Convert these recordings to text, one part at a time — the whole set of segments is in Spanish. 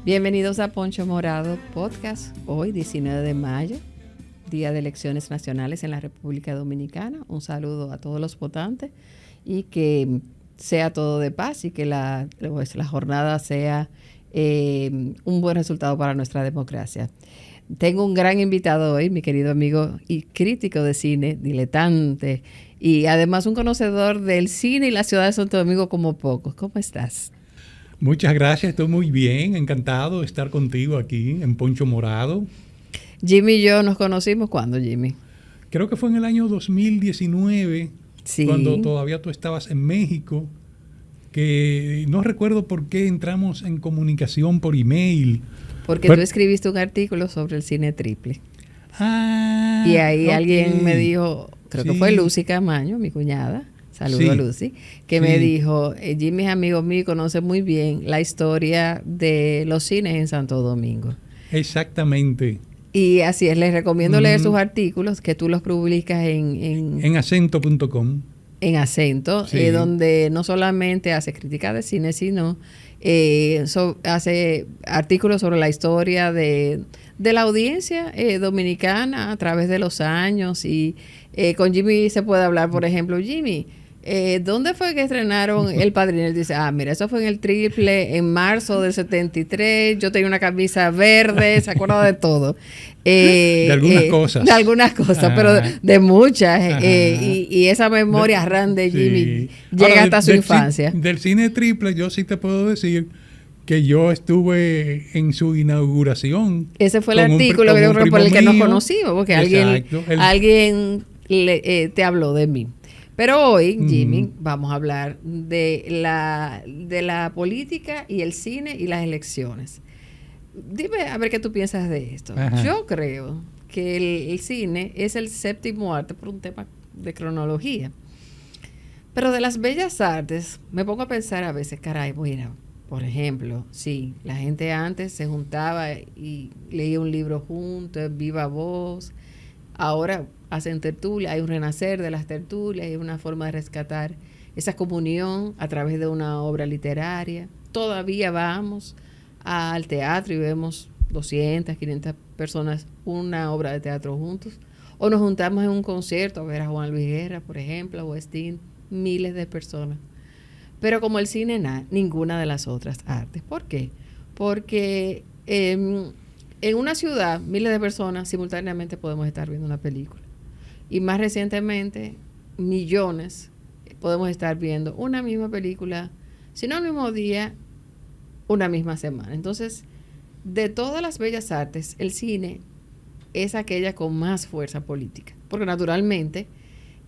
Bienvenidos a Poncho Morado Podcast. Hoy, 19 de mayo, día de elecciones nacionales en la República Dominicana. Un saludo a todos los votantes y que sea todo de paz y que la jornada sea un buen resultado para nuestra democracia. Tengo un gran invitado hoy, mi querido amigo y crítico de cine, diletante, y además un conocedor del cine y la ciudad de Santo Domingo como pocos. ¿Cómo estás? Muchas gracias, estoy muy bien, encantado de estar contigo aquí en Poncho Morado. Jimmy y yo nos conocimos, ¿cuándo, Jimmy? Creo que fue en el año 2019, sí, cuando todavía tú estabas en México, que no recuerdo por qué entramos en comunicación por email. Porque tú escribiste un artículo sobre el cine triple. Y ahí alguien me dijo, creo que fue Lucy Camaño, mi cuñada, saludo a Lucy, que me dijo, Jimmy es amigo mío y conoce muy bien la historia de los cines en Santo Domingo. Exactamente. Y así es, les recomiendo leer sus artículos, que tú los publicas en acento.com. En Acento, donde no solamente hace crítica de cine, sino hace artículos sobre la historia de la audiencia dominicana a través de los años. Y con Jimmy se puede hablar, por ejemplo, Jimmy, ¿dónde fue que estrenaron El Padrino? Él dice, mira, eso fue en el Triple, en marzo del 73, yo tenía una camisa verde, se acuerda de todo. De algunas cosas. De algunas cosas, pero de muchas. Y esa memoria RAM de Jimmy llega hasta su infancia. Del cine Triple, yo sí te puedo decir que yo estuve en su inauguración. Ese fue el artículo que yo creo por el que nos conocimos, porque alguien te habló de mí. Pero hoy, Jimmy, vamos a hablar de la política y el cine y las elecciones. Dime, a ver qué tú piensas de esto. Ajá. Yo creo que el cine es el séptimo arte por un tema de cronología. Pero de las bellas artes, me pongo a pensar a veces, caray, bueno, por ejemplo, sí, la gente antes se juntaba y leía un libro juntos, viva voz. Ahora hacen tertulia, hay un renacer de las tertulias, hay una forma de rescatar esa comunión a través de una obra literaria. Todavía vamos al teatro y vemos 200, 500 personas una obra de teatro juntos. O nos juntamos en un concierto a ver a Juan Luis Guerra, por ejemplo, o Sting, miles de personas. Pero como el cine, ninguna de las otras artes. ¿Por qué? Porque en una ciudad, miles de personas simultáneamente podemos estar viendo una película. Y más recientemente, millones podemos estar viendo una misma película, si no al mismo día, una misma semana. Entonces, de todas las bellas artes, el cine es aquella con más fuerza política. Porque naturalmente,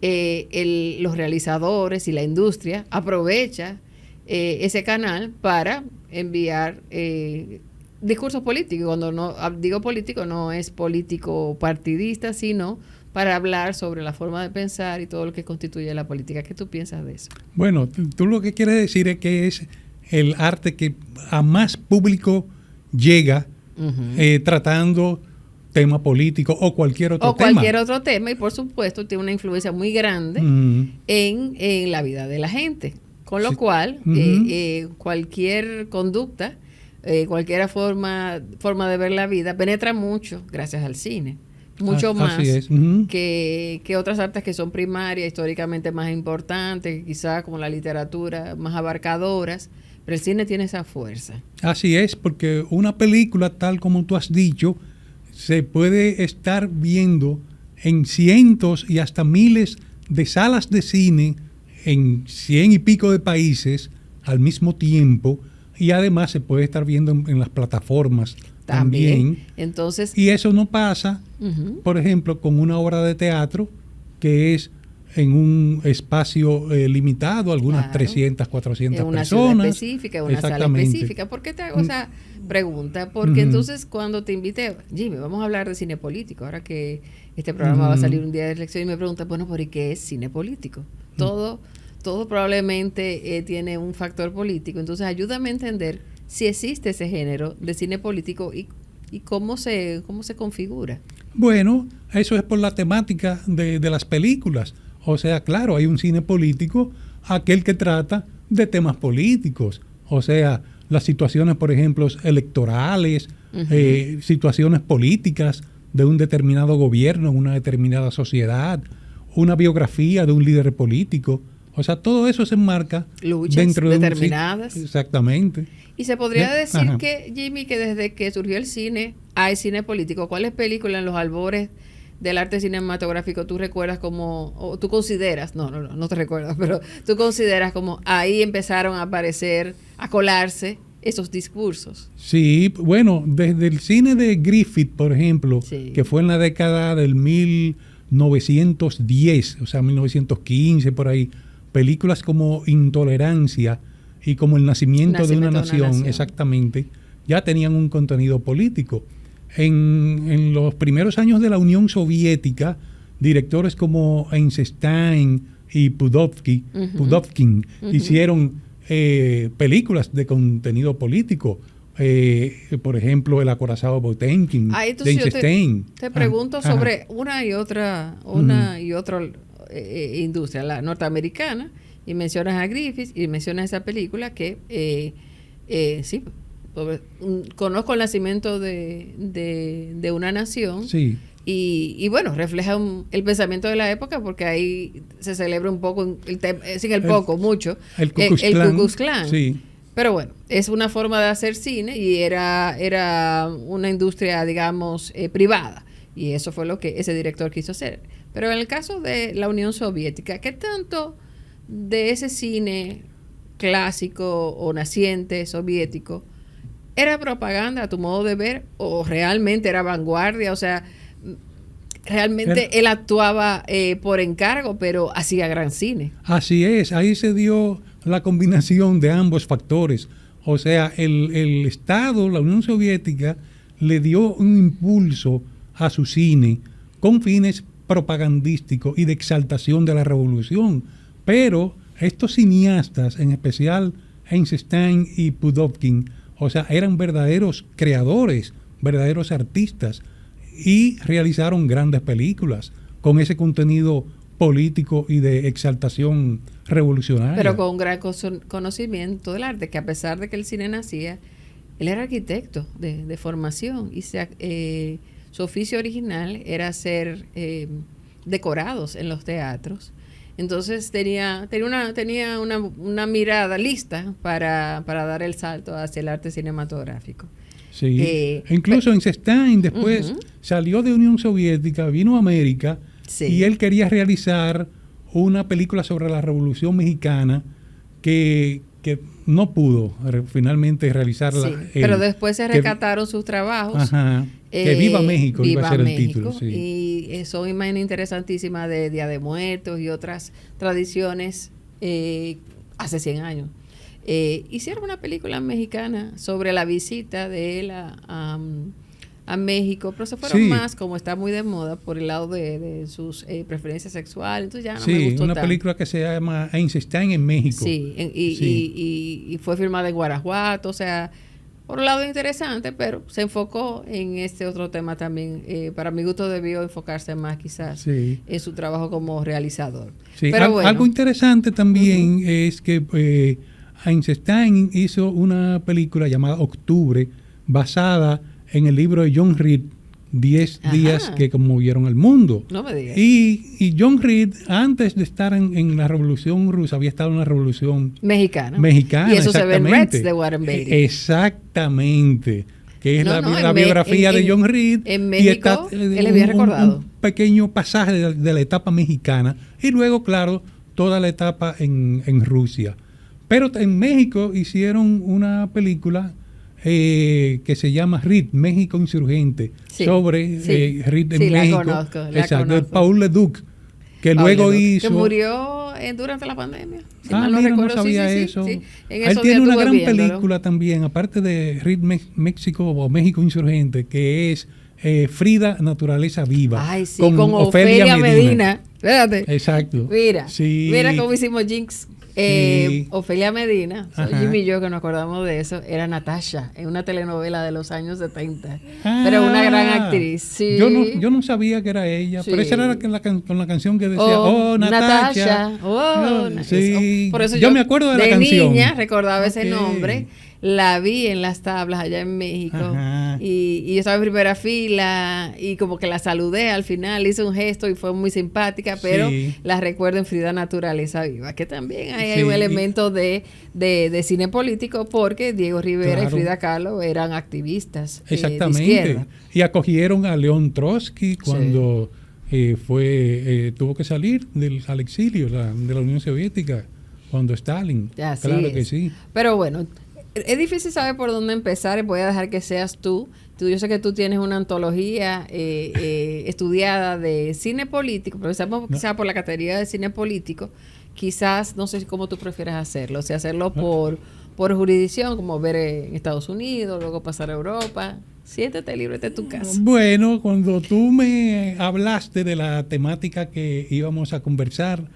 los realizadores y la industria aprovecha ese canal para enviar discursos políticos. Cuando no digo político, no es político partidista, sino para hablar sobre la forma de pensar y todo lo que constituye la política. ¿Qué tú piensas de eso? Bueno, tú lo que quieres decir es que es el arte que a más público llega tratando tema político o cualquier otro tema. O cualquier otro tema, y por supuesto tiene una influencia muy grande en la vida de la gente. Con lo cual, cualquier conducta, cualquier forma de ver la vida penetra mucho gracias al cine. Mucho más que otras artes que son primarias, históricamente más importantes, quizás como la literatura, más abarcadoras, pero el cine tiene esa fuerza. Así es, porque una película, tal como tú has dicho, se puede estar viendo en cientos y hasta miles de salas de cine en 100 y pico de países al mismo tiempo, y además se puede estar viendo en las plataformas también. Entonces, y eso no pasa, por ejemplo, con una obra de teatro que es en un espacio limitado, algunas 300, 400 en una personas. Ciudad específica, en una sala específica. ¿Por qué te hago esa pregunta? Porque entonces cuando te invité, Jimmy, vamos a hablar de cine político, ahora que este programa va a salir un día de elección, y me preguntas, bueno, ¿por qué es cine político? Todo probablemente tiene un factor político. Entonces ayúdame a entender si existe ese género de cine político y cómo se configura. Bueno, eso es por la temática de las películas. O sea, claro, hay un cine político, aquel que trata de temas políticos. O sea, las situaciones, por ejemplo, electorales, situaciones políticas de un determinado gobierno, una determinada sociedad, una biografía de un líder político. O sea, todo eso se enmarca luchas dentro determinadas. Exactamente. Y se podría decir que, Jimmy, que desde que surgió el cine, hay cine político. ¿Cuáles películas en los albores del arte cinematográfico tú recuerdas como, o tú consideras, no te recuerdas, pero tú consideras como ahí empezaron a aparecer, a colarse esos discursos? Sí, bueno, desde el cine de Griffith, por ejemplo, que fue en la década del 1910, o sea, 1915, por ahí, películas como Intolerancia y como El nacimiento de una nación, exactamente, ya tenían un contenido político. En los primeros años de la Unión Soviética, directores como Eisenstein y Pudovkin hicieron películas de contenido político. Por ejemplo, El acorazado Potemkin de Eisenstein. Te pregunto sobre una y otra industria, la norteamericana, y mencionas a Griffith y mencionas esa película que sí, conozco el nacimiento de una nación. Sí. Y bueno, refleja el pensamiento de la época, porque ahí se celebra un poco, mucho, el Ku Klux Klan. Sí. Pero bueno, es una forma de hacer cine y era una industria, digamos, privada. Y eso fue lo que ese director quiso hacer. Pero en el caso de la Unión Soviética, ¿qué tanto de ese cine clásico o naciente soviético era propaganda a tu modo de ver o realmente era vanguardia? O sea, realmente él actuaba por encargo, pero hacía gran cine. Así es, ahí se dio la combinación de ambos factores. O sea, el Estado, la Unión Soviética, le dio un impulso a su cine con fines propagandísticos y de exaltación de la revolución. Pero estos cineastas, en especial Eisenstein y Pudovkin, o sea, eran verdaderos creadores, verdaderos artistas, y realizaron grandes películas con ese contenido político y de exaltación revolucionaria. Pero con un gran conocimiento del arte, que a pesar de que el cine nacía, él era arquitecto de formación y su oficio original era hacer decorados en los teatros. Entonces tenía una mirada lista para dar el salto hacia el arte cinematográfico. Sí. Incluso Eisenstein después salió de Unión Soviética, vino a América, y él quería realizar una película sobre la Revolución Mexicana que no pudo finalmente realizarla. Pero después se rescataron sus trabajos. Que Viva México iba a ser el título. Sí. Y son imágenes interesantísimas de Día de Muertos y otras tradiciones hace 100 años. Hicieron una película mexicana sobre la visita de él a México, pero se fueron más, como está muy de moda, por el lado de sus preferencias sexuales. Entonces ya no me gustó una tanto. Película que se llama Eisenstein en México. Y fue filmada en Guanajuato, o sea, por un lado interesante, pero se enfocó en este otro tema también. Para mi gusto debió enfocarse más quizás en su trabajo como realizador. Sí. Pero bueno. Algo interesante también es que Eisenstein hizo una película llamada Octubre, basada en el libro de John Reed, 10 días que conmovieron al mundo. No me digas. Y John Reed, antes de estar en la Revolución Rusa, había estado en la Revolución Mexicana. Y eso se ve en Reds de Warren Beatty. Exactamente. Que es la biografía de John Reed. En México, él había recordado. Un pequeño pasaje de la etapa mexicana. Y luego, claro, toda la etapa en Rusia. Pero en México hicieron una película que se llama Reed, México Insurgente, sobre Reed en México. La conozco. De Paul Leduc, que luego hizo... Que murió durante la pandemia. No sabía eso. Él tiene una gran película también, aparte de Reed México o México Insurgente, que es Frida, Naturaleza Viva. Con Ofelia Medina. Espérate. Exacto. Mira cómo hicimos Jinx. Ofelia Medina, Jimmy y yo que nos acordamos de eso, era Natasha en una telenovela de los años 70. Pero una la gran actriz. Sí. Yo no sabía que era ella, sí. Pero esa era con la canción que decía, oh Natasha. Sí. Por eso yo me acuerdo de la canción. De niña recordaba ese nombre. La vi en las tablas allá en México y yo estaba en primera fila y como que la saludé al final, hice un gesto y fue muy simpática, pero la recuerdo en Frida Naturaleza Viva, que también hay un elemento de cine político porque Diego Rivera y Frida Kahlo eran activistas. Exactamente. De izquierda. Y acogieron a León Trotsky cuando tuvo que salir al exilio de la Unión Soviética, cuando Stalin. Así claro es. Que sí. Pero bueno, es difícil saber por dónde empezar. Voy a dejar que seas tú. Yo sé que tú tienes una antología estudiada de cine político, pero quizás por la categoría de cine político, quizás, no sé cómo tú prefieres hacerlo, o sea, hacerlo por jurisdicción, como ver en Estados Unidos, luego pasar a Europa. Siéntete libre de tu casa. Bueno, cuando tú me hablaste de la temática que íbamos a conversar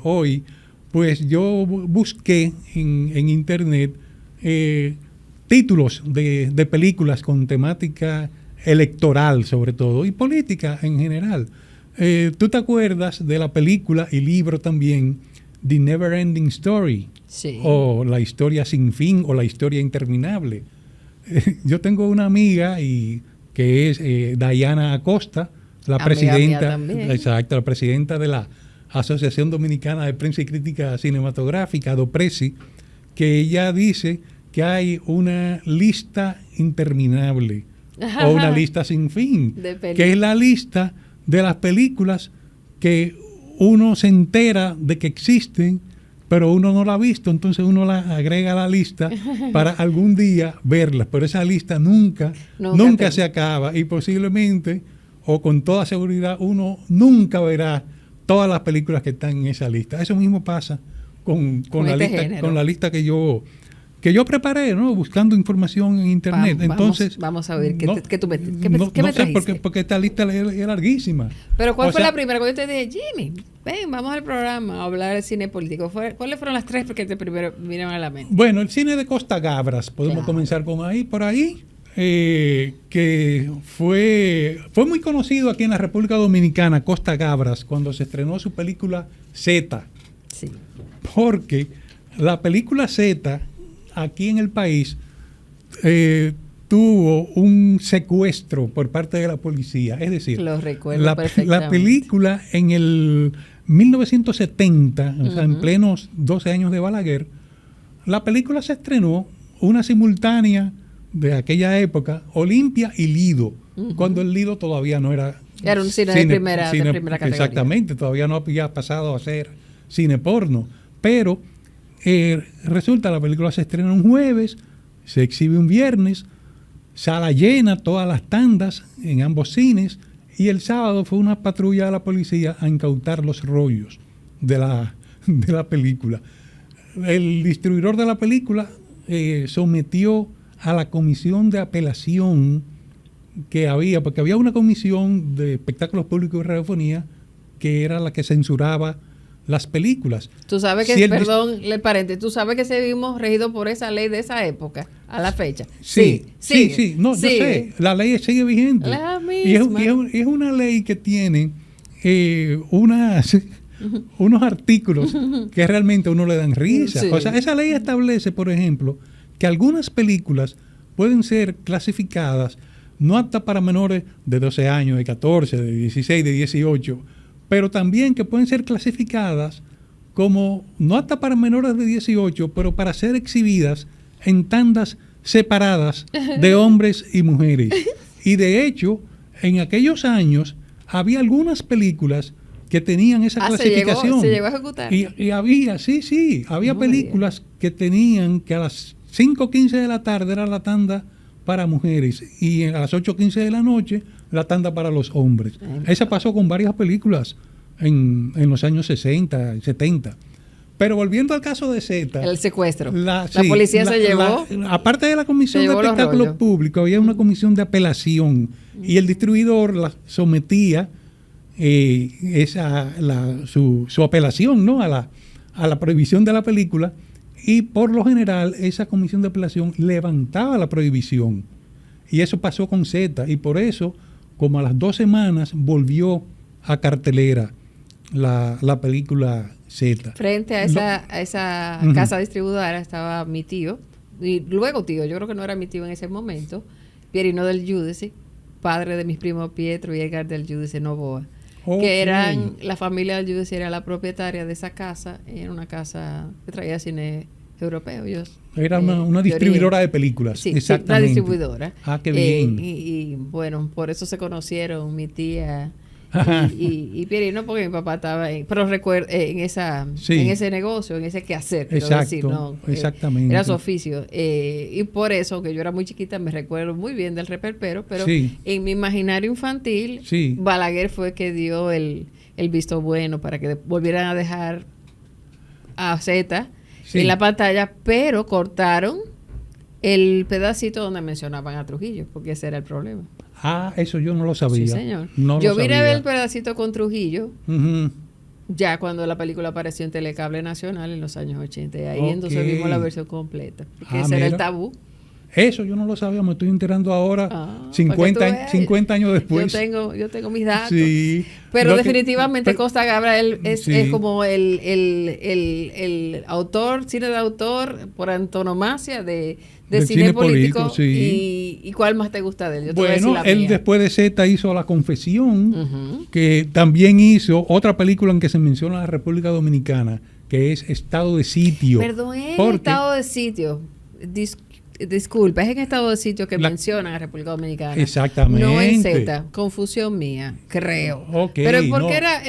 hoy, pues yo busqué en internet títulos de películas con temática electoral sobre todo y política en general. ¿Tú te acuerdas de la película y libro también The Never Ending Story? Sí. O La historia sin fin o La historia interminable. Yo tengo una amiga que es Diana Acosta, la presidenta, exacto, la presidenta de la Asociación Dominicana de Prensa y Crítica Cinematográfica, ADOPRESI, que ella dice que hay una lista interminable o una lista sin fin, que es la lista de las películas que uno se entera de que existen, pero uno no la ha visto, entonces uno la agrega a la lista para algún día verlas, pero esa lista nunca se acaba y posiblemente o con toda seguridad uno nunca verá todas las películas que están en esa lista. Eso mismo pasa con la lista que yo preparé, ¿no? Buscando información en internet. Entonces vamos a ver qué tú me trajiste. Porque esta lista es larguísima. Pero ¿cuál fue la primera? Cuando yo te dije, Jimmy, ven, vamos al programa a hablar de cine político. ¿Cuáles fueron las tres que te primero vinieron a la mente? Bueno, el cine de Costa Gabras, podemos comenzar por ahí, que fue muy conocido aquí en la República Dominicana, Costa Gabras, cuando se estrenó su película Z. Sí. Porque la película Z aquí en el país tuvo un secuestro por parte de la policía. Es decir, la película en el 1970, o sea, en plenos 12 años de Balaguer, la película se estrenó una simultánea de aquella época, Olimpia y Lido, cuando el Lido todavía no era... Era un cine de primera categoría. Exactamente, todavía no había pasado a ser cine porno, pero resulta la película se estrena un jueves, se exhibe un viernes, sala llena, todas las tandas en ambos cines, y el sábado fue una patrulla de la policía a incautar los rollos de la película. El distribuidor de la película sometió a la comisión de apelación que había, porque había una comisión de espectáculos públicos y radiofonía que era la que censuraba las películas. Tú sabes que, el paréntesis, tú sabes que seguimos regidos por esa ley de esa época, a la fecha. Sí, yo sé, la ley sigue vigente. La misma. Y es una ley que tiene unos artículos que realmente a uno le dan risa. Sí. O sea, esa ley establece, por ejemplo, que algunas películas pueden ser clasificadas no aptas para menores de 12 años, de 14, de 16, de 18, pero también que pueden ser clasificadas como no aptas para menores de 18, pero para ser exhibidas en tandas separadas de hombres y mujeres. Y de hecho, en aquellos años había algunas películas que tenían esa clasificación. Se llegó a ejecutar. Y había películas que tenían que a las 5:15 de la tarde era la tanda para mujeres y a las 8:15 de la noche la tanda para los hombres. Esa pasó con varias películas en los años 60 y 70. Pero volviendo al caso de Z, el secuestro. La policía se llevó. Aparte de la comisión de espectáculos públicos, había una comisión de apelación y el distribuidor la sometía su apelación, ¿no? a la prohibición de la película, y por lo general esa comisión de apelación levantaba la prohibición Y eso pasó con Z, y por eso, como a las 2 semanas, volvió a cartelera la película Z. Frente a esa casa distribuidora estaba mi tío, y luego tío, yo creo que no era mi tío en ese momento, Pierino del Giudice, padre de mis primos Pietro y Edgar del Giudice Novoa, que eran, la familia del Giudice era la propietaria de esa casa, era una casa que traía cine europeo. Era una distribuidora de películas. Sí, exactamente. Una distribuidora. Qué bien. Y bueno, por eso se conocieron mi tía y Pierino, porque mi papá estaba en ese negocio, en ese quehacer. Exacto, exactamente. Era su oficio. Y por eso, que yo era muy chiquita, me recuerdo muy bien del reperpero, pero en mi imaginario infantil, Balaguer fue que dio el visto bueno para que volvieran a dejar a Z en la pantalla, pero cortaron el pedacito donde mencionaban a Trujillo, porque ese era el problema. Eso yo no lo sabía. Sí, señor. Yo vine a ver el pedacito con Trujillo ya cuando la película apareció en Telecable Nacional en los años 80. Y ahí entonces vimos la versión completa, porque ese era el tabú. Eso yo no lo sabía, me estoy enterando ahora, 50 años después. Yo tengo mis datos. Sí. Pero definitivamente Costa Gabra es como el autor, cine de autor por antonomasia de cine político. ¿Y cuál más te gusta de él? Él después de Z hizo La Confesión, que también hizo otra película en que se menciona la República Dominicana, que es Estado de Sitio. Perdón, Estado de Sitio. Disculpa, es en Estado de Sitio que mencionan a República Dominicana. Exactamente. No en Z. Confusión mía, creo. Pero ¿por qué era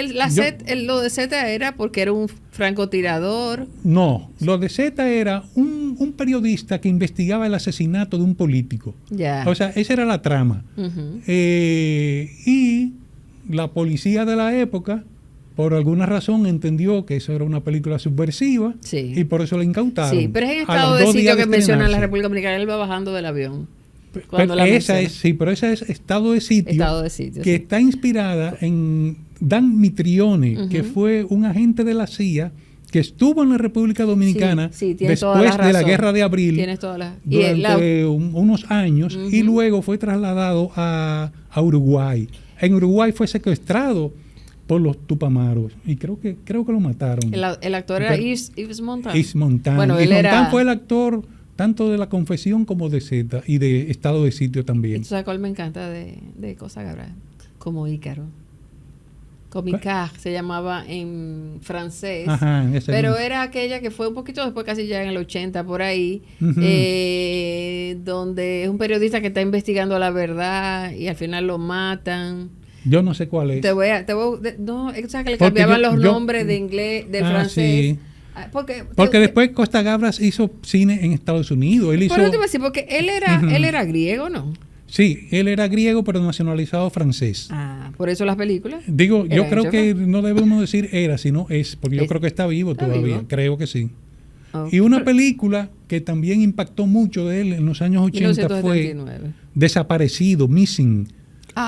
lo de Z era porque era un francotirador? No, lo de Z era un periodista que investigaba el asesinato de un político. Ya. O sea, esa era la trama. Y la policía de la época, por alguna razón, entendió que eso era una película subversiva y por eso la incautaron. Sí, pero es en Estado de Sitio que menciona la República Dominicana. Él va bajando del avión. Pero esa es Estado de Sitio, que está inspirada en Dan Mitrione, que fue un agente de la CIA que estuvo en la República Dominicana después de la Guerra de Abril durante unos años y luego fue trasladado a Uruguay. En Uruguay fue secuestrado por los Tupamaros y creo que lo mataron. El actor era Yves Montand. Yves Montand. Bueno, Yves Montand fue el actor tanto de La Confesión como de Z y de Estado de Sitio también. ¿Tú sabes cuál me encanta de Costa Gabra? Como Ícaro. Comicar se llamaba en francés, pero era aquella que fue un poquito después, casi ya en el 80 por ahí, donde es un periodista que está investigando la verdad y al final lo matan. Yo no sé cuál es. No, o sea, que le cambiaban los nombres de inglés, de francés. Sí. Porque después Costa Gabras hizo cine en Estados Unidos. Él hizo, pero te iba a decir, porque él era griego, ¿no? Sí, él era griego, pero nacionalizado francés. Por eso las películas. Digo, yo creo que no debemos decir era, sino es, porque yo creo que está vivo todavía. ¿Vivo? Creo que sí. Y una película que también impactó mucho de él en los años 80 fue Desaparecido, Missing.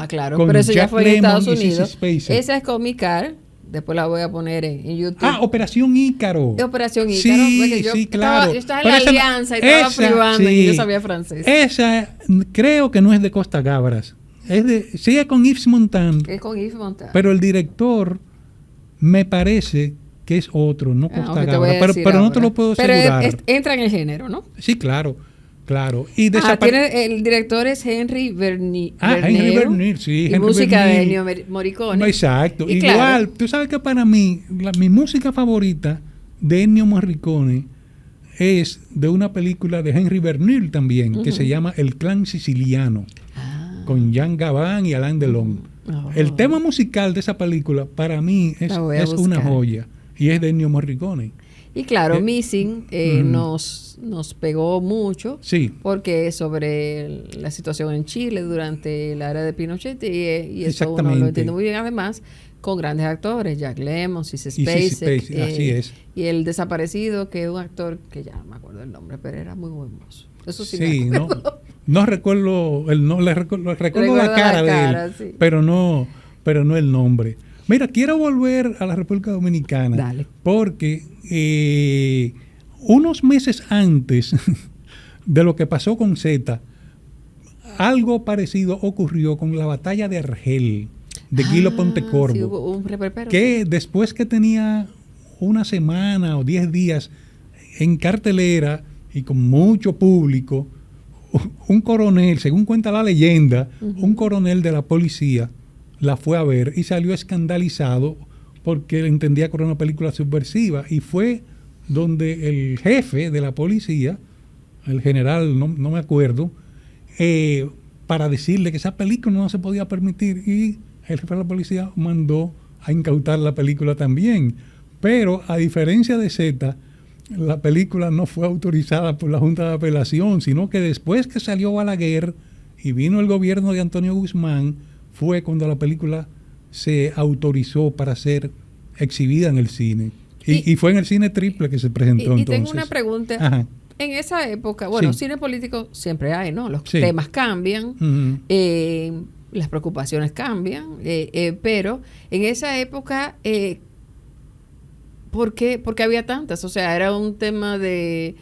Claro, pero eso ya fue en Estados Unidos. Esa es Comicar. Después la voy a poner en YouTube. Operación Ícaro. Operación Ícaro. Sí, claro. Yo estaba en la Alianza y estaba privando y yo sabía francés. Esa creo que no es de Costa Gabras. Sí es con Yves Montand. Es con Yves Montand. Pero el director me parece que es otro, no Costa Gabras. Pero no te lo puedo asegurar. Pero entra en el género, ¿no? Sí, claro. Y el director es Henry Bernier. Henry Bernier, sí. Y música de Ennio Morricone. Exacto. Igual, tú sabes que para mí, mi música favorita de Ennio Morricone es de una película de Henry Bernier también, que se llama El Clan Siciliano, con Jean Gabin y Alain Delon. El tema musical de esa película, para mí, es una joya. Y es de Ennio Morricone. Y claro, Missing nos pegó mucho, porque es sobre la situación en Chile durante la era de Pinochet y eso uno lo entiende muy bien, además con grandes actores, Jack Lemmon, Sissy Spacek, así es. Y el desaparecido, que es un actor que ya no me acuerdo el nombre, pero era muy buen mozo. Eso sí me acuerdo. No recuerdo recuerdo la cara de él, pero no el nombre. Mira, quiero volver a la República Dominicana. Dale. Porque unos meses antes de lo que pasó con Z, Algo parecido ocurrió con la batalla de Argel, de Guilo Pontecorvo, sí, hubo un reperpero, que después que tenía una semana o 10 días en cartelera y con mucho público, un coronel, según cuenta la leyenda, un coronel de la policía la fue a ver y salió escandalizado porque él entendía que era una película subversiva, y fue donde el jefe de la policía, el general, no me acuerdo, para decirle que esa película no se podía permitir, y el jefe de la policía mandó a incautar la película también. Pero a diferencia de Z, la película no fue autorizada por la Junta de Apelación, sino que después que salió Balaguer y vino el gobierno de Antonio Guzmán, fue cuando la película se autorizó para ser exhibida en el cine. Y fue en el cine Triple que se presentó entonces. Y tengo una pregunta. Ajá. En esa época, bueno, cine político siempre hay, ¿no? Los temas cambian, las preocupaciones cambian, pero en esa época, ¿por qué había tantas? O sea, era un tema de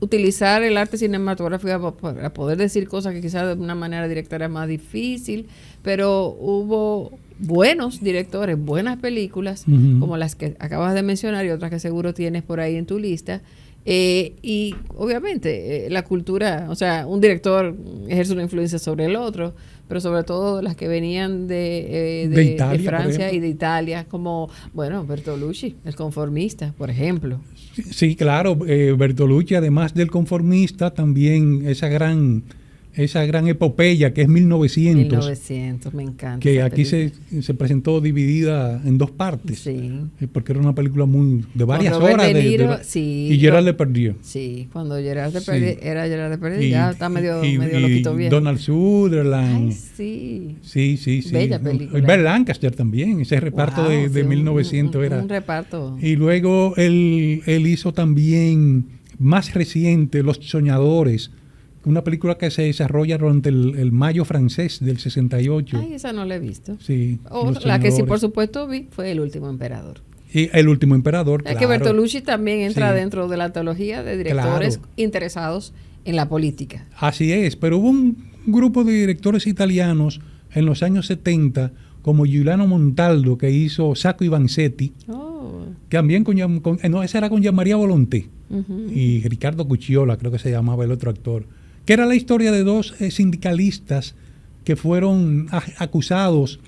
utilizar el arte cinematográfico para poder decir cosas que quizás de una manera directa era más difícil, pero hubo buenos directores, buenas películas, como las que acabas de mencionar y otras que seguro tienes por ahí en tu lista. Y obviamente la cultura, o sea, un director ejerce una influencia sobre el otro, pero sobre todo las que venían de Italia, de Francia y de Italia, como, bueno, Bertolucci, el conformista, por ejemplo. Sí, claro, Bertolucci, además del conformista, también esa gran epopeya que es 1900. 1900, me encanta. Que aquí se presentó dividida en dos partes. Sí. Porque era una película de varias horas. Y Gerard Depardieu. Sí, cuando Gerard Depardieu era Gerard Depardieu, ya está medio loquito bien. Donald Sutherland. Ay, sí. Sí. Bella película. Bert Lancaster también, ese reparto de 1900 era. Un reparto. Y luego él hizo también, más reciente, Los Soñadores, una película que se desarrolla durante el Mayo francés del 68. Ay, esa no la he visto. Sí. La que sí, por supuesto, vi fue El Último Emperador. Y El Último Emperador, claro. Es que Bertolucci también entra dentro de la antología de directores interesados en la política. Así es, pero hubo un grupo de directores italianos en los años 70, como Giuliano Montaldo, que hizo Sacco y Vanzetti, también esa era con Gianmaria Volonté, y Ricardo Cucciola, creo que se llamaba el otro actor, que era la historia de dos sindicalistas que fueron acusados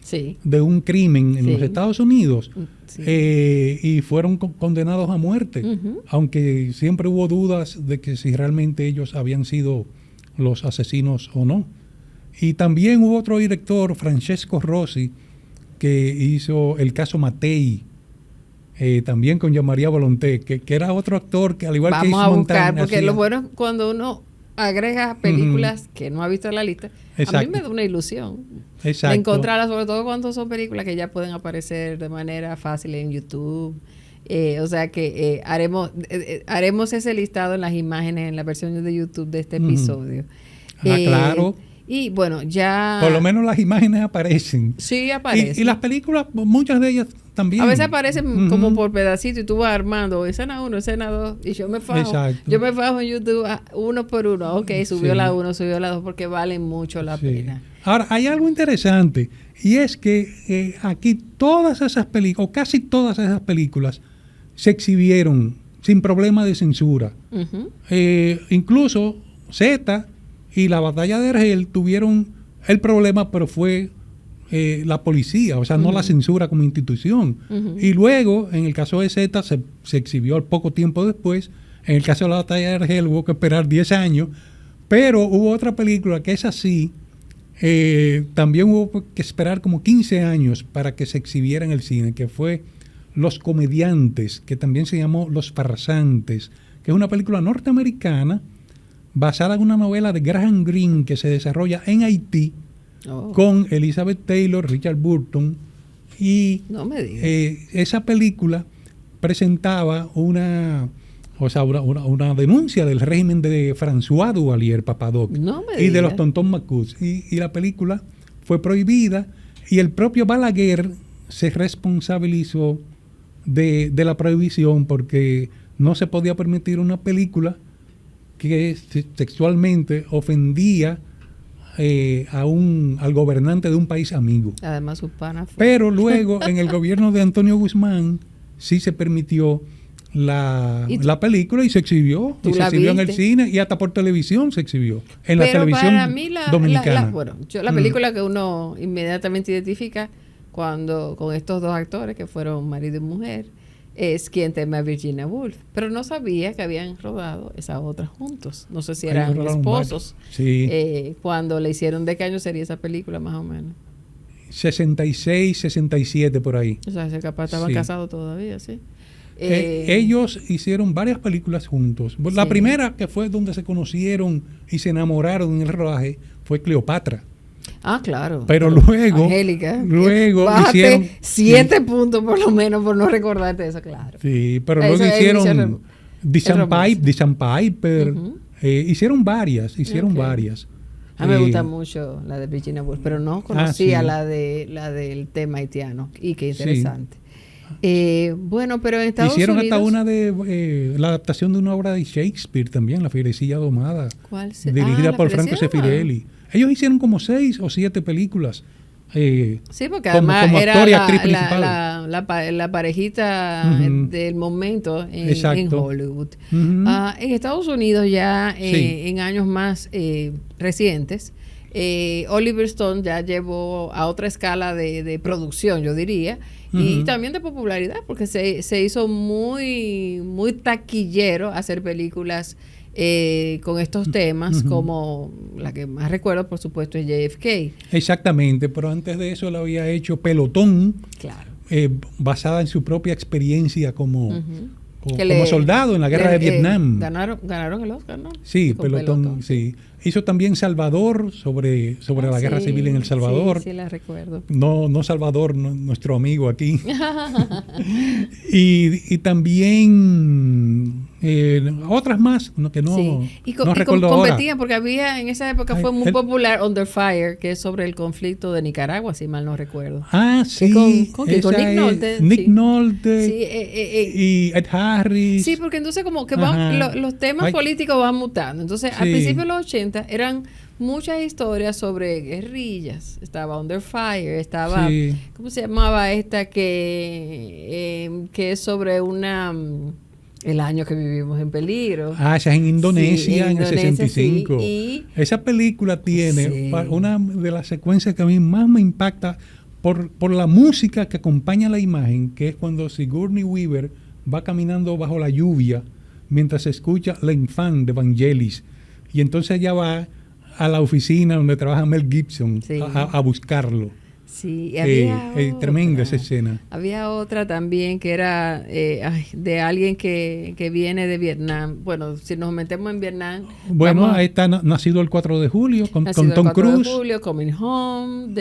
de un crimen en los Estados Unidos, y fueron condenados a muerte, aunque siempre hubo dudas de que si realmente ellos habían sido los asesinos o no. Y también hubo otro director, Francesco Rossi, que hizo El caso Mattei, también con Gianmaria Volonté, que era otro actor que al igual que Vamos a buscar, porque lo bueno es cuando uno agrega películas que no ha visto en la lista. Exacto. A mí me da una ilusión de encontrarlas, sobre todo cuando son películas que ya pueden aparecer de manera fácil en YouTube. O sea que haremos ese listado en las imágenes, en la versión de YouTube de este episodio. Claro. Y bueno, ya... Por lo menos las imágenes aparecen. Sí, aparecen. Y las películas, muchas de ellas también. A veces aparecen como por pedacito y tú vas armando escena 1, escena 2 y yo me fajo en YouTube uno por uno. Ok, subió la 1, subió la 2 porque valen mucho la pena. Ahora, hay algo interesante y es que aquí todas esas películas, o casi todas esas películas, se exhibieron sin problema de censura. Incluso Z y La batalla de Argel tuvieron el problema, pero fue la policía, o sea, no la censura como institución. Y luego, en el caso de Z, se exhibió al poco tiempo después. En el caso de La batalla de Argel hubo que esperar 10 años. Pero hubo otra película que es así, también hubo que esperar como 15 años para que se exhibiera en el cine, que fue Los Comediantes, que también se llamó Los Farsantes, que es una película norteamericana basada en una novela de Graham Greene que se desarrolla en Haití, con Elizabeth Taylor, Richard Burton, y esa película presentaba una denuncia del régimen de François Duvalier Papadoc y de los Tonton Macus, y la película fue prohibida, y el propio Balaguer se responsabilizó de la prohibición porque no se podía permitir una película que sexualmente ofendía al gobernante de un país amigo. Además, su pana fue. Pero luego, en el gobierno de Antonio Guzmán, sí se permitió la película y se exhibió. Y se exhibió en el cine y hasta por televisión se exhibió. En la televisión para mí dominicana. La película que uno inmediatamente identifica con estos dos actores que fueron marido y mujer es Quien teme a Virginia Woolf. Pero no sabía que habían rodado esas otras juntos. No sé si eran esposos. Sí. Cuando le hicieron, ¿de qué año sería esa película más o menos? 66, 67 por ahí. O sea, capaz estaban casados todavía, sí. Ellos hicieron varias películas juntos. La primera, que fue donde se conocieron y se enamoraron en el rodaje, fue Cleopatra. Ah, claro. Pero luego, Angélica, hicieron 7 puntos por lo menos por no recordarte eso, claro. Sí, pero luego hicieron The Sandpiper. Hicieron varias. A mí me gusta mucho la de Virginia Woolf, pero no conocía la del tema haitiano. Y qué interesante. Bueno, pero en Estados Hicieron Unidos... hasta una de la adaptación de una obra de Shakespeare también, La Fierecilla Domada. ¿Cuál? Dirigida por Franco Sefirelli. Ellos hicieron como 6 o 7 películas. Sí, porque además como era actor y actriz principal. la parejita del momento en Hollywood. En Estados Unidos ya en años más recientes, Oliver Stone ya llevó a otra escala de producción, yo diría, y también de popularidad, porque se hizo muy, muy taquillero hacer películas con estos temas, como la que más recuerdo, por supuesto, es JFK. Exactamente, pero antes de eso lo había hecho Pelotón, claro, basada en su propia experiencia como soldado en la guerra de Vietnam. Ganaron el Oscar, ¿no? Sí, Pelotón, sí. Hizo también Salvador, sobre la guerra civil en El Salvador. Sí, la recuerdo. No Salvador, nuestro amigo aquí. y también otras más que no, no recuerdo ahora. Competían porque había, en esa época fue muy popular Under Fire, que es sobre el conflicto de Nicaragua, si mal no recuerdo. Ah, sí. Con Nick Nolte. Nick Nolte y Ed Harris. Sí, porque entonces como que los temas políticos van mutando. Entonces, al principio de los 80 eran muchas historias sobre guerrillas. Estaba Under Fire, estaba, ¿cómo se llamaba esta que es sobre el año que vivimos en peligro? Ah, esa es en Indonesia, en el 65. Sí, esa película tiene una de las secuencias que a mí más me impacta por la música que acompaña la imagen, que es cuando Sigourney Weaver va caminando bajo la lluvia mientras se escucha L'Enfant de Vangelis. Y entonces ella va a la oficina donde trabaja Mel Gibson a buscarlo. Sí, había tremenda esa escena. Había otra también que era de alguien que viene de Vietnam. Bueno, si nos metemos en Vietnam... Bueno, ahí está Nacido el 4 de julio con Tom Cruise. De julio, Coming Home.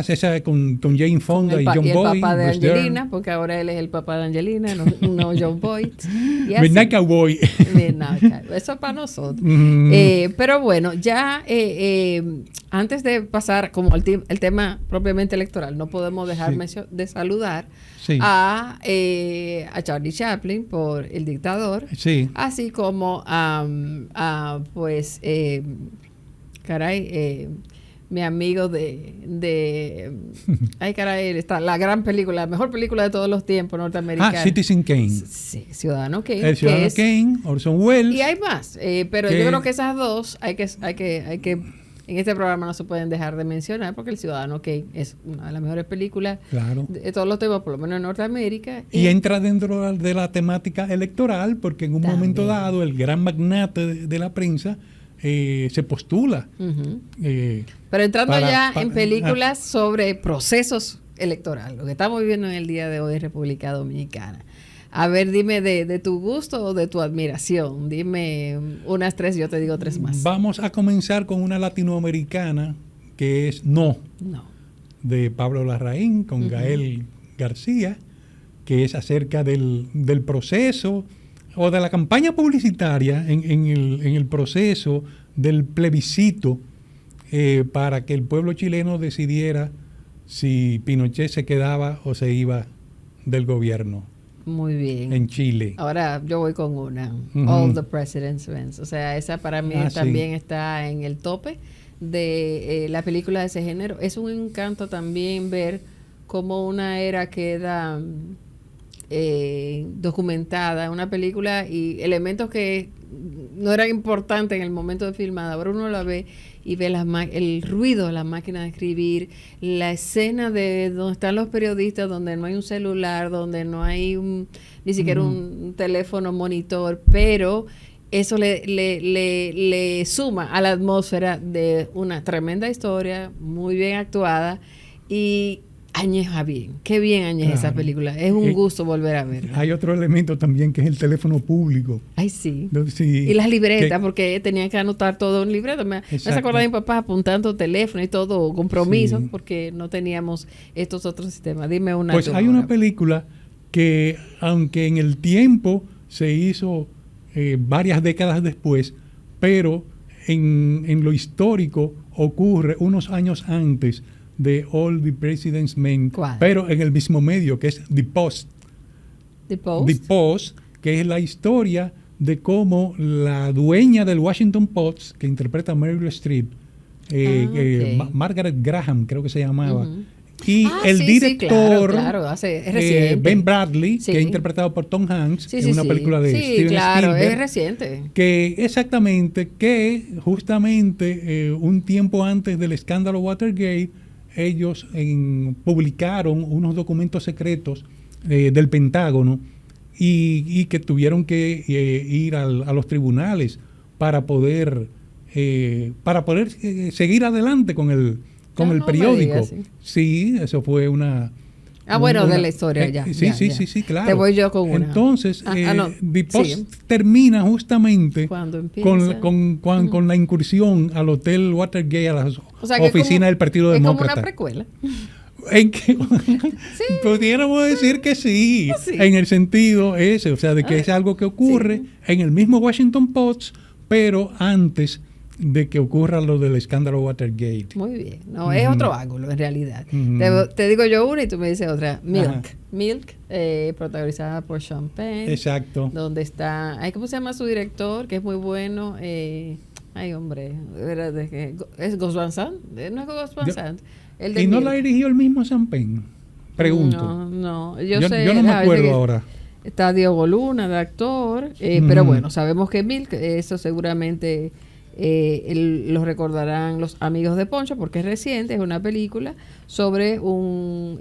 Esa con Jane Fonda y John Boyd. El papá de Angelina, porque ahora él es el papá de Angelina, no John Boyd. Midnight Cowboy. Eso es para nosotros. Pero bueno, ya antes de pasar como el tema propiamente electoral, no podemos dejar de saludar a Charlie Chaplin por El Dictador, así como mi amigo está la gran película, la mejor película de todos los tiempos norteamericana. Citizen Kane. Sí, Ciudadano Kane. El Ciudadano Kane, Orson Welles. Y hay más, pero yo creo que esas dos hay que en este programa no se pueden dejar de mencionar, porque El Ciudadano Kane es una de las mejores películas de todos los temas, por lo menos en Norteamérica. Y entra dentro de la temática electoral, porque en un momento dado el gran magnate de la prensa se postula. Pero entrando en películas sobre procesos electorales, lo que estamos viviendo en el día de hoy en República Dominicana. A ver, dime de tu gusto o de tu admiración. Dime unas 3, yo te digo 3 más. Vamos a comenzar con una latinoamericana que es No, de Pablo Larraín con Gael García, que es acerca del proceso o de la campaña publicitaria en el proceso del plebiscito para que el pueblo chileno decidiera si Pinochet se quedaba o se iba del gobierno. Muy bien. En Chile. Ahora yo voy con una. All the President's Men. O sea, esa para mí también está en el tope de la película de ese género. Es un encanto también ver cómo una era queda documentada, una película y elementos que no eran importantes en el momento de filmada. Ahora uno la ve y ve el ruido de la máquina de escribir, la escena de donde están los periodistas, donde no hay un celular, donde no hay ni siquiera un teléfono monitor, pero eso le suma a la atmósfera de una tremenda historia, muy bien actuada y añeja bien. Qué bien añeja esa película. Es un gusto volver a verla. Hay otro elemento también que es el teléfono público. Ay, sí. Y las libretas, porque tenían que anotar todo en libreta. Me se acordaba de mi papá apuntando teléfono y todo, compromiso, porque no teníamos estos otros sistemas. Dime una. Pues hay una película que, aunque en el tiempo se hizo varias décadas después, pero en lo histórico ocurre unos años antes de All the President's Men, pero en el mismo medio, que es The Post. The Post. The Post, que es la historia de cómo la dueña del Washington Post, que interpreta a Meryl Streep, Margaret Graham, creo que se llamaba, y el director Ben Bradley, que es interpretado por Tom Hanks, en una película de Steven Spielberg, es reciente. Que justamente un tiempo antes del escándalo Watergate, ellos publicaron unos documentos secretos del Pentágono y que tuvieron que ir a los tribunales para poder seguir adelante con el periódico. Sí, eso fue una... de la historia ya. Sí, claro. Te voy yo con una. Entonces, The Post termina justamente con la incursión al Hotel Watergate, a las oficinas del Partido Demócrata. Es como una precuela. En que pudiéramos decir que sí, en el sentido ese, o sea, de que es algo que ocurre en el mismo Washington Post, pero antes de que ocurra lo del escándalo Watergate. Muy bien. No, es otro ángulo en realidad. Te digo yo una y tú me dices otra. Milk, protagonizada por Sean Penn. Exacto. Donde está, ¿cómo se llama su director? Que es muy bueno. ¿Es Gus Van Sant? No es Gus Van Sant. ¿Y no la dirigió el mismo Sean Penn? Pregunto. No. Yo no me acuerdo ahora. Está Diego Luna de actor, pero bueno, sabemos que Milk, eso seguramente lo recordarán los amigos de Poncho porque es reciente, es una película sobre un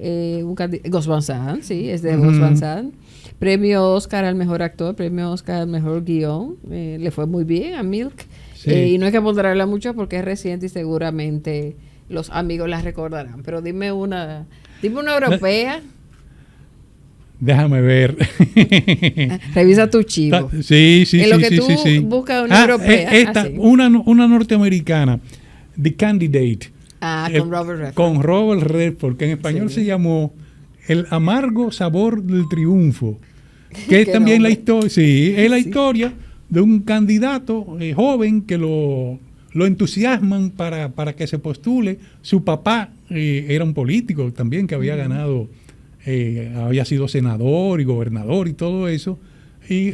Gus Van Sant, sí, es de Gus Van Sant. Premio Oscar al mejor actor, premio Oscar al mejor guión, le fue muy bien a Milk, y no hay que ponderarla mucho porque es reciente y seguramente los amigos la recordarán, pero dime una europea. Déjame ver. Revisa tu chivo. Sí. En lo que tú buscas una europea. Una norteamericana, The Candidate. Con Robert Redford. Con Robert Redford, que en español se llamó El amargo sabor del triunfo. Que es también la historia. Sí, es la historia de un candidato joven que lo entusiasman para que se postule. Su papá era un político también que había ganado. Había sido senador y gobernador y todo eso, y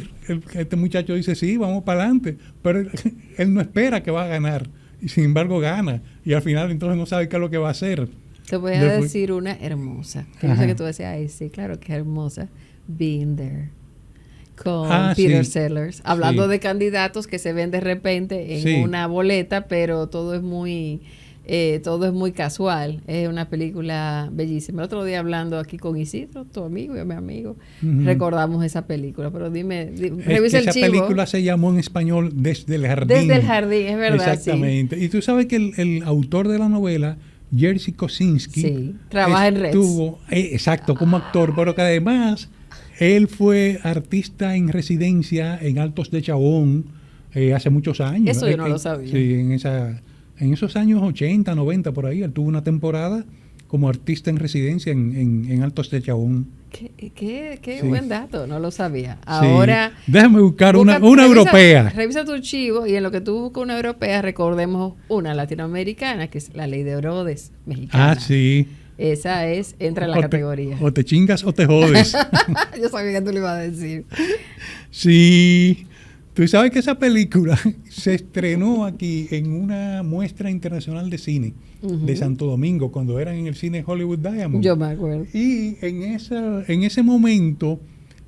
este muchacho dice sí, vamos para adelante, pero él no espera que va a ganar y sin embargo gana, y al final entonces no sabe qué es lo que va a hacer. Te voy a decir una hermosa, que yo sé que tú decías, sí, claro que es hermosa, Being There, con Peter Sellers, hablando de candidatos que se ven de repente en una boleta, pero todo es muy casual. Es una película bellísima. El otro día hablando aquí con Isidro, tu amigo y mi amigo, recordamos esa película. Pero revisa el chivo. Esa película se llamó en español Desde el Jardín. Desde el Jardín, es verdad. Exactamente. Sí. Y tú sabes que el autor de la novela, Jerzy Kosinski, trabaja en Reds. Exacto, como actor, pero que además él fue artista en residencia en Altos de Chabón hace muchos años. Eso yo no lo sabía. Sí, en esos años 80, 90, por ahí, él tuvo una temporada como artista en residencia en Altos de Chabón. Qué buen dato, no lo sabía. Ahora, déjame buscar una europea. Revisa tu chivo y en lo que tú buscas una europea, recordemos una latinoamericana, que es La Ley de Herodes, mexicana. Sí. Esa entra en la categoría. O te chingas o te jodes. Yo sabía que tú le ibas a decir. Sí. Tú sabes que esa película se estrenó aquí en una muestra internacional de cine de Santo Domingo, cuando eran en el cine Hollywood Diamond. Yo me acuerdo. Y en ese momento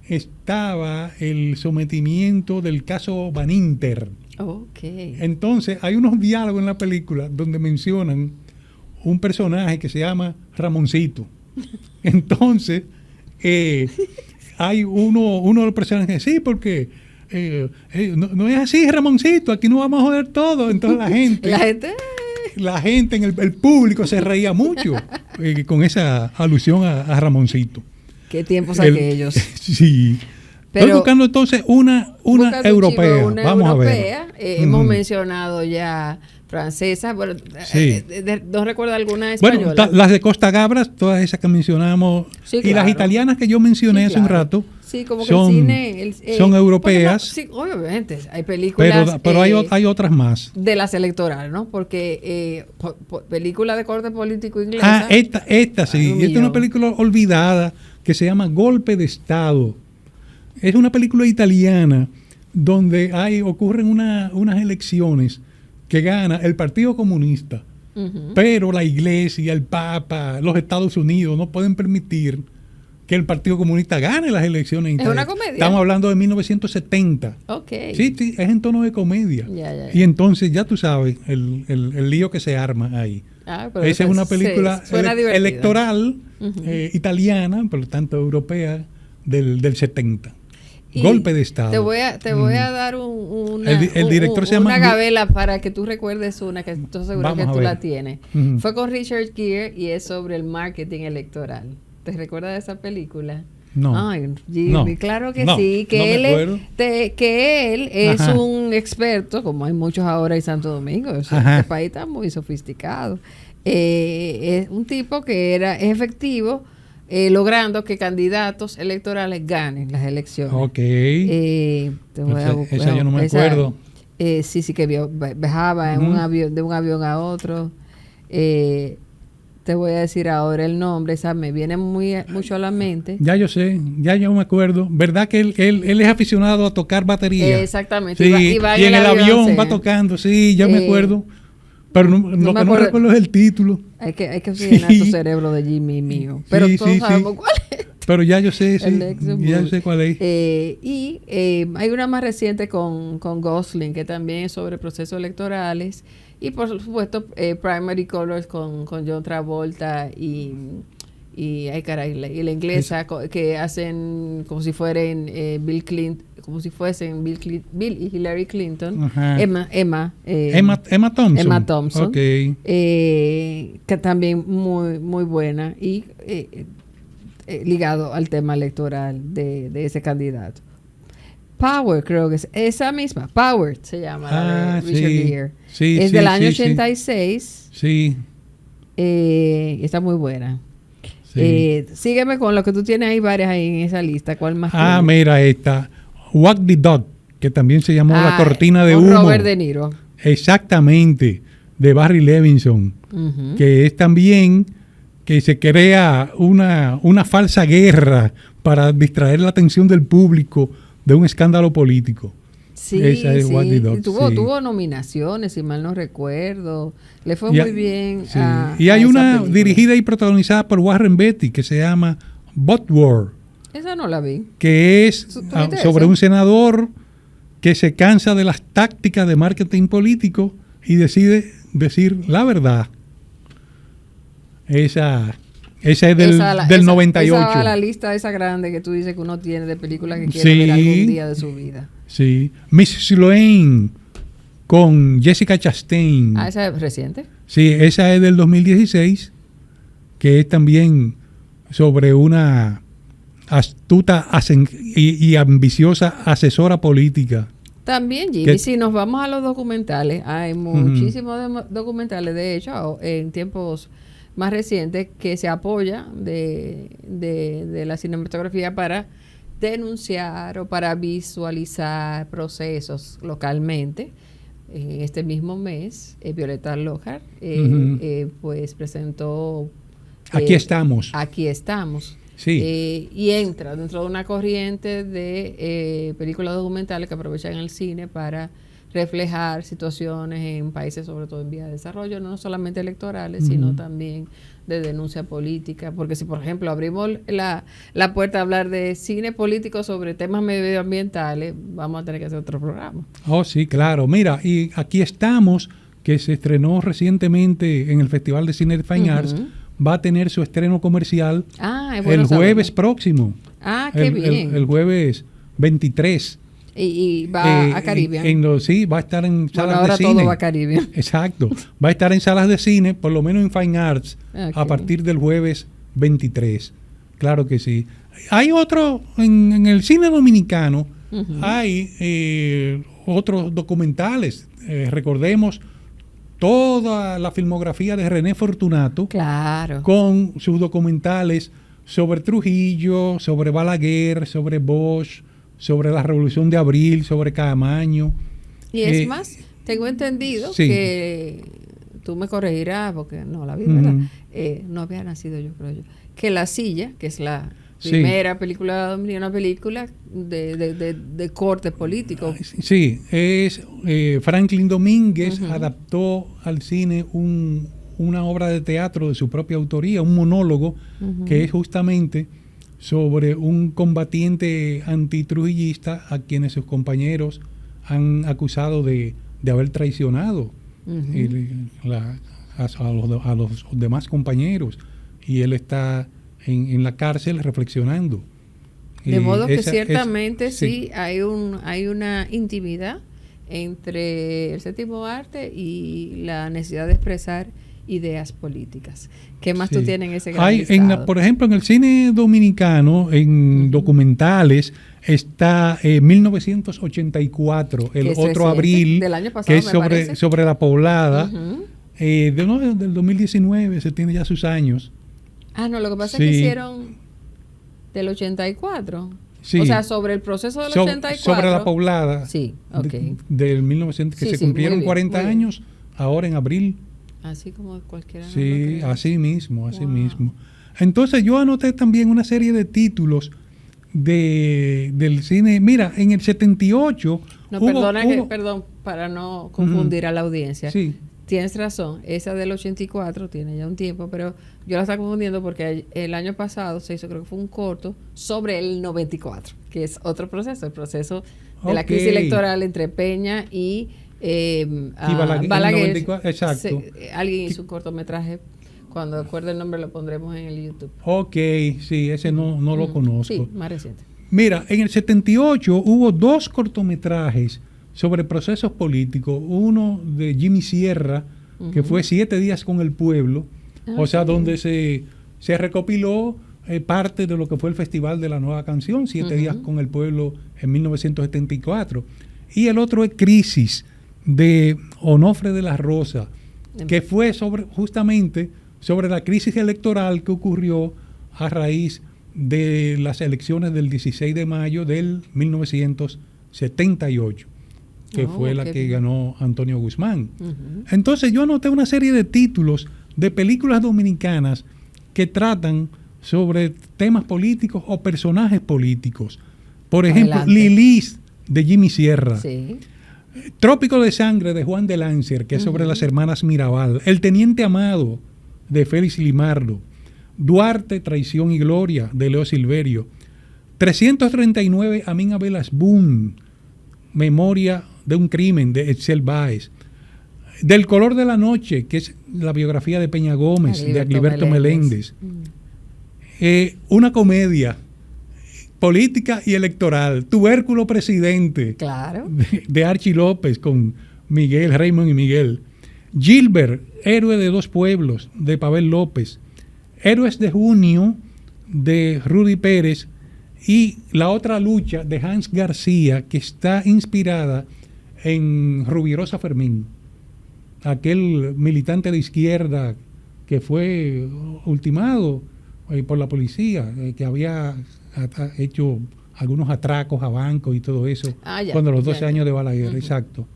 estaba el sometimiento del caso Van Inter. Okay. Entonces, hay unos diálogos en la película donde mencionan un personaje que se llama Ramoncito. Entonces, hay uno de los personajes que sí, porque no es así, Ramoncito, aquí no vamos a joder todo. Entonces la gente en el público se reía mucho con esa alusión a Ramoncito. Qué tiempos aquellos. Sí. Pero estoy buscando entonces una europea. Vamos a ver. Hemos mencionado ya francesa, bueno, sí. ¿No recuerda alguna española? Bueno, las de Costa Gabras, todas esas que mencionamos, sí, claro. Y las italianas que yo mencioné hace un rato, sí, como que son europeas. Sí, obviamente, hay películas. Pero hay otras más. De las electorales, ¿no? Porque película de corte político inglesa. Esta sí. Esta es una película olvidada que se llama Golpe de Estado. Es una película italiana donde ocurren unas elecciones que gana el Partido Comunista, pero la Iglesia, el Papa, los Estados Unidos no pueden permitir que el Partido Comunista gane las elecciones. ¿Es una comedia? Estamos hablando de 1970. Okay. Sí, es en tono de comedia. Ya. Y entonces ya tú sabes el lío que se arma ahí. Esa es una película electoral italiana, por lo tanto europea, del 70. Golpe de Estado. Te voy a dar el director se llama una gabela para que tú recuerdes una que estoy seguro que tú la tienes. Fue con Richard Gere y es sobre el marketing electoral. ¿Te recuerdas de esa película? No. Ay, Jimmy, claro que sí. Que él es un experto, como hay muchos ahora en Santo Domingo. Este país está muy sofisticado. Es un tipo que es efectivo. Logrando que candidatos electorales ganen las elecciones. Ok. Esa yo no me acuerdo. Sí, que viajaba en un avión, de un avión a otro. Te voy a decir ahora el nombre, esa me viene mucho a la mente. Ya yo sé, ya yo me acuerdo. ¿Verdad que él es aficionado a tocar batería? Exactamente. Sí, y en el avión va tocando, sí, ya me acuerdo. Pero lo que no recuerdo es el título. Hay que oxigenar tu cerebro de Jimmy mío. Pero todos sabemos cuál es. Pero ya yo sé, ya sé cuál es. Y hay una más reciente con Gosling, que también es sobre procesos electorales. Y por supuesto, Primary Colors con John Travolta y la inglesa que hacen como si fueran Bill Clinton, como si fuesen Bill y Hillary Clinton. Emma Thompson. Okay. Que también muy buena y ligado al tema electoral de ese candidato. Power, creo que es esa misma. Power se llama, la de Richard Gere. Sí, es del año 86. Sí. Está muy buena. Sí. Sígueme con lo que tú tienes ahí, varias ahí en esa lista. ¿Cuál más? Mira esta. Walk the Dog, que también se llamó La Cortina de Humo. Robert De Niro. Exactamente, de Barry Levinson. Que es también que se crea una falsa guerra para distraer la atención del público de un escándalo político. Sí, tuvo nominaciones, si mal no recuerdo. Le fue muy bien. Sí. Y hay una dirigida y protagonizada por Warren Beatty que se llama Bot War. Esa no la vi. Que es sobre un senador que se cansa de las tácticas de marketing político y decide decir la verdad. Esa es del 98. Esa va a la lista esa grande que tú dices que uno tiene de películas que quiere ver algún día de su vida. Sí. Miss Sloane con Jessica Chastain. ¿Esa es reciente? Sí, esa es del 2016, que es también sobre una astuta y ambiciosa asesora política. También, Jimmy, si nos vamos a los documentales, hay muchísimos documentales, de hecho, en tiempos más recientes, que se apoya de la cinematografía para denunciar o para visualizar procesos localmente. Este mismo mes, Violeta Lojar pues presentó Aquí estamos. Aquí estamos. Sí. Y entra dentro de una corriente de películas documentales que aprovechan el cine para reflejar situaciones en países, sobre todo en vías de desarrollo, no solamente electorales, sino también de denuncia política. Porque si, por ejemplo, abrimos la puerta a hablar de cine político sobre temas medioambientales, vamos a tener que hacer otro programa. Oh, sí, claro. Mira, y aquí estamos, que se estrenó recientemente en el Festival de Cine de Fine Arts, va a tener su estreno comercial el jueves próximo. Qué bien. El jueves 23. Y va a Caribbean. Sí, va a estar en salas ahora de cine. Todo va a Caribbean. Exacto. Va a estar en salas de cine, por lo menos en Fine Arts, a partir del jueves 23. Claro que sí. Hay otro, en el cine dominicano, hay otros documentales. Recordemos toda la filmografía de René Fortunato. Claro. Con sus documentales sobre Trujillo, sobre Balaguer, sobre Bosch, sobre la Revolución de Abril, sobre Caamaño. Y es más, tengo entendido que tú me corregirás, porque no la vi, ¿verdad? No había nacido yo, creo yo. Que La Silla, que es la primera película dominicana, una película de corte político. Sí, es Franklin Domínguez adaptó al cine una obra de teatro de su propia autoría, un monólogo, que es justamente sobre un combatiente antitrujillista a quienes sus compañeros han acusado de haber traicionado a los demás compañeros, y él está en la cárcel reflexionando. De modo que ciertamente sí hay una intimidad entre el séptimo arte y la necesidad de expresar ideas políticas. ¿Qué más tú tienes en ese gran listado? Por ejemplo, en el cine dominicano, en documentales, está 1984, el otro abril, del año pasado, que es sobre la poblada. Del 2019, se tiene ya sus años. No, lo que pasa es que hicieron del 84. Sí. O sea, sobre el proceso del 84. Sobre la poblada. Sí, ok. Del 1900, que se cumplieron bien, 40 años, ahora en abril. Así como cualquiera. Sí, así mismo. Entonces yo anoté también una serie de títulos del cine. Mira, en el 78... Perdón, para no confundir a la audiencia. Sí. Tienes razón, esa del 84 tiene ya un tiempo, pero yo la estaba confundiendo porque el año pasado se hizo, creo que fue un corto, sobre el 94, que es otro proceso, el proceso de la crisis electoral entre Peña y Balaguer. Exacto. Alguien hizo un cortometraje, cuando acuerde el nombre lo pondremos en el YouTube. Ok, sí, ese no lo conozco. Sí, más reciente. Mira, en el 78 hubo 2 cortometrajes sobre procesos políticos, uno de Jimmy Sierra, que fue 7 días con el pueblo, donde se recopiló parte de lo que fue el Festival de la Nueva Canción, 7 días con el pueblo en 1974. Y el otro es Crisis, de Onofre de la Rosa, que fue justamente sobre la crisis electoral que ocurrió a raíz de las elecciones del 16 de mayo del 1978. Que fue la que ganó Antonio Guzmán. Entonces yo anoté una serie de títulos de películas dominicanas que tratan sobre temas políticos o personajes políticos. Por ejemplo, Lilis, de Jimmy Sierra. Sí. Trópico de Sangre, de Juan de Lancer, que es sobre las hermanas Mirabal. El Teniente Amado, de Félix Limardo. Duarte, Traición y Gloria, de Leo Silverio. 339, Amin Abelas Boom, Memoria de un crimen, de Etzel Báez. Del color de la noche, que es la biografía de Peña Gómez, de Agliberto Meléndez. Una comedia política y electoral, Tubérculo Presidente, claro, de Archie López, con Miguel, Raymond y Miguel. Gilbert, Héroe de dos pueblos, de Pavel López. Héroes de junio, de Rudy Pérez. Y La otra lucha, de Hans García, que está inspirada en Rubirosa Fermín, aquel militante de izquierda que fue ultimado por la policía, que había hecho algunos atracos a bancos y todo eso, cuando los 12 años de Balaguer, exacto.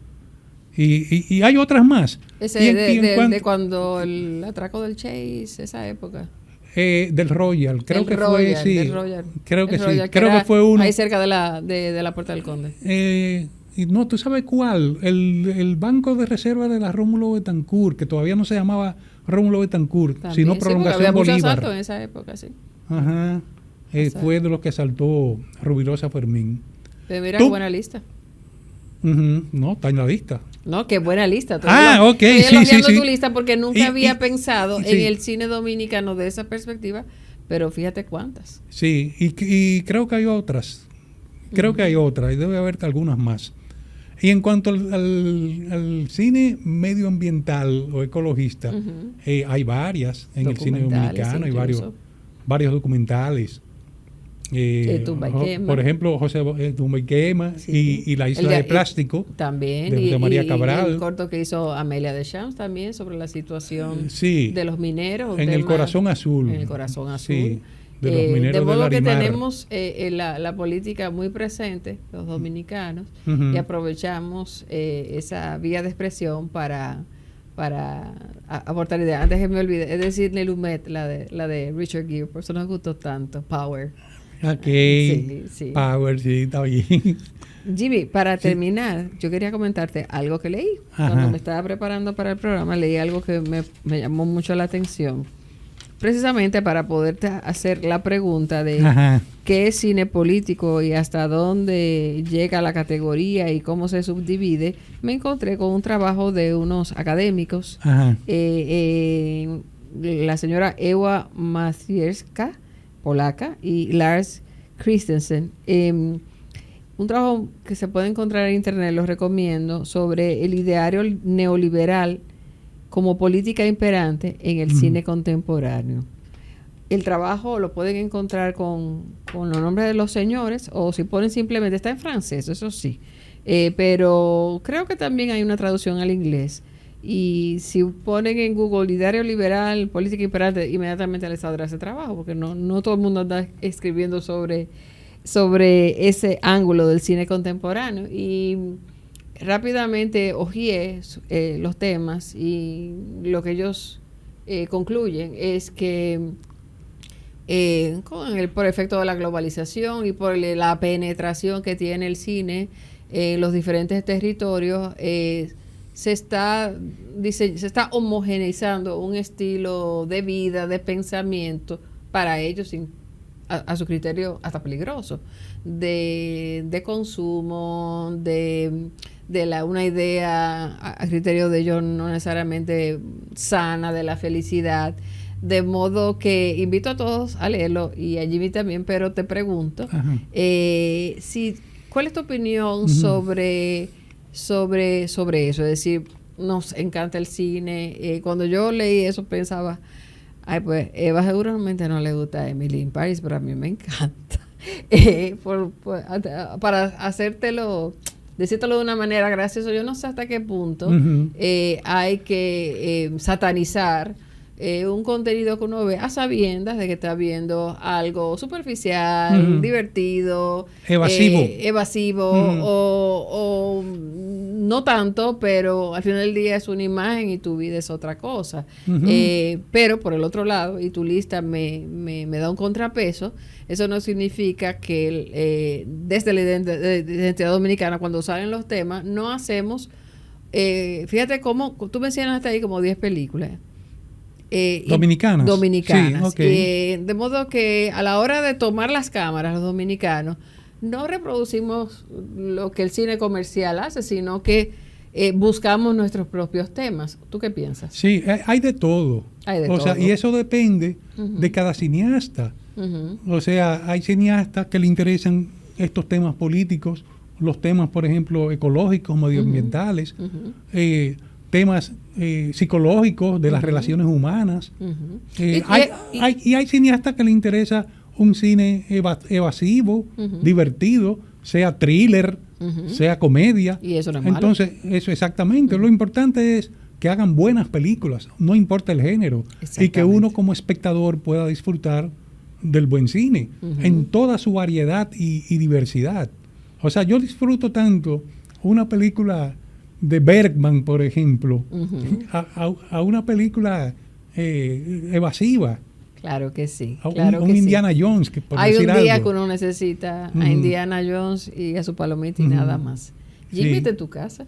Y hay otras más. Ese de cuando el atraco del Chase, esa época. Del Royal, creo del que Royal, fue, sí. Del Royal. Creo que Royal, sí. Creo que fue uno. Ahí cerca de la Puerta del Conde. Y no, ¿tú sabes cuál? El Banco de Reserva de la Rómulo Betancourt, que todavía no se llamaba Rómulo Betancourt, También, sino sí, Prolongación había Bolívar. mucho asalto en esa época, sí. Ajá. Fue de los que asaltó Rubirosa Fermín. Pero mira qué buena lista. No, está en la lista. No, qué buena lista. Ok, estoy elogiando sí. tu lista porque nunca había pensado sí. en el cine dominicano de esa perspectiva, pero fíjate cuántas. Sí, y creo que hay otras. Creo que hay otras, y debe haber algunas más. Y en cuanto al cine medioambiental o ecologista, hay varias en el cine dominicano, hay varios documentales. Por ejemplo, José Tumba y Quema, sí. y La Isla de Plástico, también, de José María Cabral. Y el corto que hizo Amelia Deschamps también sobre la situación de los mineros. En El Corazón Azul. En El Corazón Azul. Sí, de los mineros de modo que tenemos la política muy presente, los dominicanos, y aprovechamos esa vía de expresión para aportar ideas. Antes que me olvide, es decir, Nelumet, la de Richard Gere, por eso nos gustó tanto, Power. Sí. Power, sí, está bien. Jimmy, para terminar, yo quería comentarte algo que leí. Cuando me estaba preparando para el programa, leí algo que me llamó mucho la atención. Precisamente para poderte hacer la pregunta de qué es cine político y hasta dónde llega la categoría y cómo se subdivide, me encontré con un trabajo de unos académicos, la señora Ewa Macierska, polaca, y Lars Christensen. Un trabajo que se puede encontrar en internet, lo recomiendo, sobre el ideario neoliberal como política imperante en el cine contemporáneo. El trabajo lo pueden encontrar con los nombres de los señores, o si ponen simplemente, está en francés, eso sí, pero creo que también hay una traducción al inglés. Y si ponen en Google ideario liberal, política imperante, inmediatamente les saldrá ese trabajo, porque no todo el mundo anda escribiendo sobre ese ángulo del cine contemporáneo. Y rápidamente hojeé los temas, y lo que ellos concluyen es que por efecto de la globalización y por la penetración que tiene el cine en los diferentes territorios, se está homogeneizando un estilo de vida, de pensamiento, para ellos a su criterio hasta peligroso, de consumo, de una idea a criterio de ellos no necesariamente sana, de la felicidad. De modo que invito a todos a leerlo, y a Jimmy también, pero te pregunto, ¿cuál es tu opinión sobre eso? Es decir, nos encanta el cine. Cuando yo leí eso pensaba, pues Eva seguramente no le gusta a Emily in Paris, pero a mí me encanta. Para decírtelo de una manera graciosa, yo no sé hasta qué punto hay que satanizar un contenido que uno ve a sabiendas de que está viendo algo superficial, divertido, evasivo, o no tanto, pero al final del día es una imagen y tu vida es otra cosa. Pero por el otro lado, y tu lista me da un contrapeso, eso no significa que desde la identidad dominicana, cuando salen los temas, no hacemos, fíjate cómo, tú mencionaste ahí como 10 películas. Dominicanas. Sí, okay. De modo que a la hora de tomar las cámaras, los dominicanos no reproducimos lo que el cine comercial hace, sino que buscamos nuestros propios temas. ¿Tú qué piensas? Sí, hay de todo. Sea, y eso depende de cada cineasta. O sea, hay cineastas que le interesan estos temas políticos, los temas, por ejemplo, ecológicos, medioambientales, temas psicológicos de las relaciones humanas. Y hay cineastas que le interesa un cine evasivo, divertido, sea thriller, sea comedia. Y eso no es Entonces, eso exactamente. Lo importante es que hagan buenas películas, no importa el género, y que uno como espectador pueda disfrutar del buen cine en toda su variedad y diversidad. O sea, yo disfruto tanto una película de Bergman, por ejemplo, a una película evasiva. Claro que sí. Un Indiana Jones. Que por hay decir un día algo. que uno necesita a Indiana Jones y a su palomita y nada más. Jimmy, de tu casa.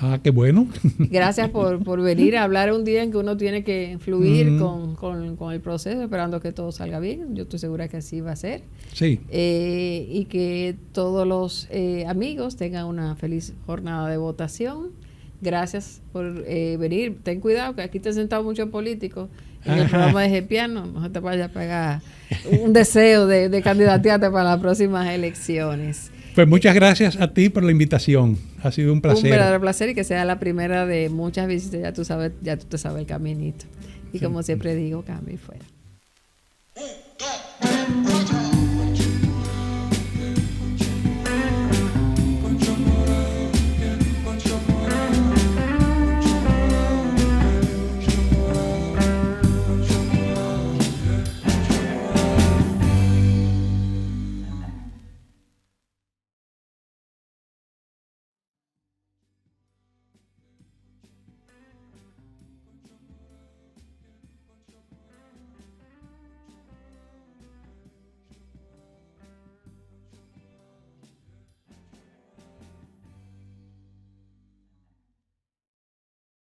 Ah, qué bueno. Gracias por venir a hablar un día en que uno tiene que fluir con el proceso, esperando que todo salga bien. Yo estoy segura que así va a ser. Sí. Y que todos los amigos tengan una feliz jornada de votación. Gracias por venir. Ten cuidado que aquí te han sentado muchos políticos en el programa de Gepiano. No se te vaya a pegar un deseo de candidatearte para las próximas elecciones. Pues muchas gracias a ti por la invitación. Ha sido un placer. Un verdadero placer y que sea la primera de muchas visitas. Ya tú te sabes el caminito. Y como siempre digo, cambia y fuera.